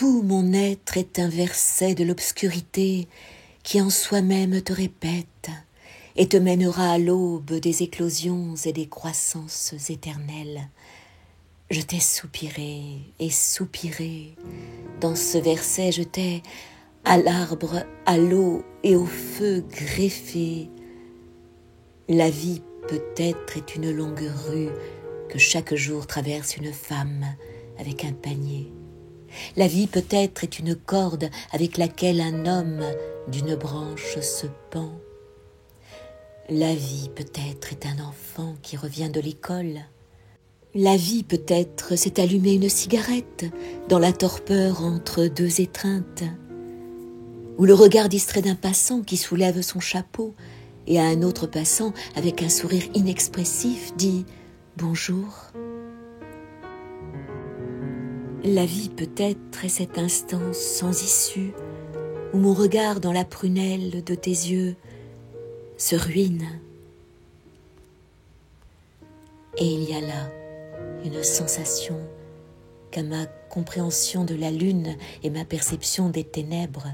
Tout mon être est un verset de l'obscurité qui en soi-même te répète et te mènera à l'aube des éclosions et des croissances éternelles. Je t'ai soupiré et soupiré. Dans ce verset, je t'ai à l'arbre, à l'eau et au feu greffé. La vie peut-être est une longue rue que chaque jour traverse une femme avec un panier. La vie peut-être est une corde avec laquelle un homme d'une branche se pend. La vie peut-être est un enfant qui revient de l'école. La vie peut-être c'est allumer une cigarette dans la torpeur entre deux étreintes, ou le regard distrait d'un passant qui soulève son chapeau et à un autre passant avec un sourire inexpressif dit « Bonjour ». La vie peut-être est cet instant sans issue où mon regard dans la prunelle de tes yeux se ruine. Et il y a là une sensation qu'à ma compréhension de la lune et ma perception des ténèbres,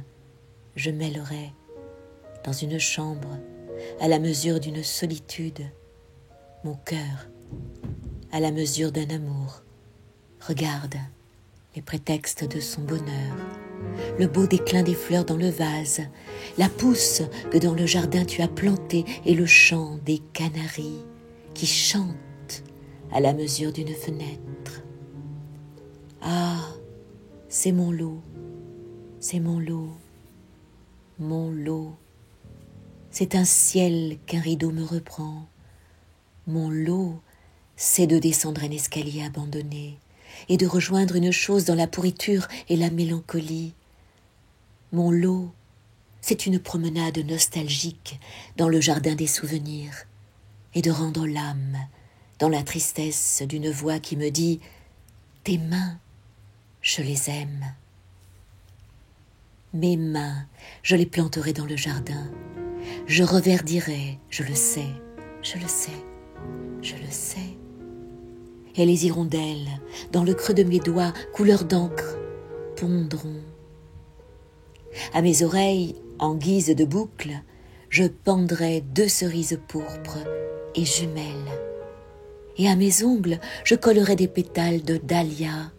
je mêlerai dans une chambre à la mesure d'une solitude, mon cœur à la mesure d'un amour. Regarde les prétextes de son bonheur, le beau déclin des fleurs dans le vase, la pousse que dans le jardin tu as plantée et le chant des canaris qui chantent à la mesure d'une fenêtre. Ah, c'est mon lot, c'est mon lot, mon lot. C'est un ciel qu'un rideau me reprend. Mon lot, c'est de descendre un escalier abandonné et de rejoindre une chose dans la pourriture et la mélancolie. Mon lot, c'est une promenade nostalgique dans le jardin des souvenirs et de rendre l'âme dans la tristesse d'une voix qui me dit « Tes mains, je les aime ». Mes mains, je les planterai dans le jardin. Je reverdirai, je le sais, je le sais, je le sais. Et les hirondelles, dans le creux de mes doigts, couleur d'encre, pondront. À mes oreilles, en guise de boucle, je pendrai 2 cerises pourpres et jumelles. Et à mes ongles, je collerai des pétales de dahlia.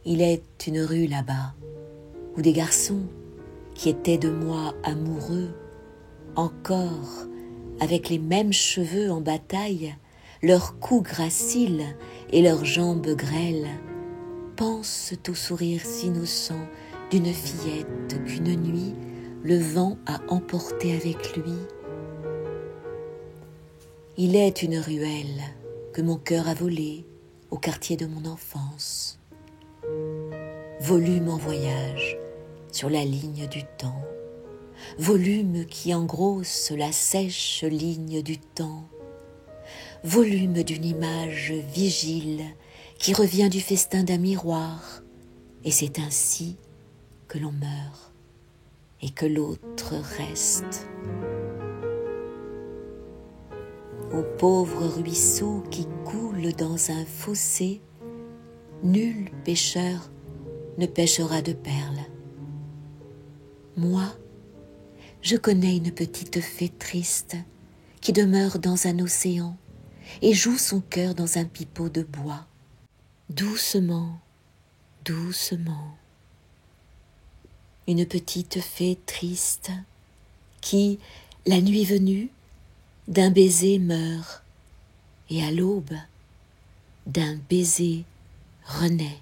Il est une rue là-bas, où des garçons qui étaient de moi amoureux, encore avec les mêmes cheveux en bataille, leurs cous graciles et leurs jambes grêles, pensent au sourire innocent d'une fillette qu'une nuit le vent a emporté avec lui. Il est une ruelle que mon cœur a volée au quartier de mon enfance. Volume en voyage sur la ligne du temps, volume qui engrosse la sèche ligne du temps, volume d'une image vigile qui revient du festin d'un miroir, et c'est ainsi que l'on meurt et que l'autre reste. Au pauvre ruisseau qui coule dans un fossé, nul pêcheur ne pêchera de perles. Moi, je connais une petite fée triste qui demeure dans un océan et joue son cœur dans un pipeau de bois. Doucement, doucement. Une petite fée triste qui, la nuit venue, d'un baiser meurt et à l'aube, d'un baiser renaît.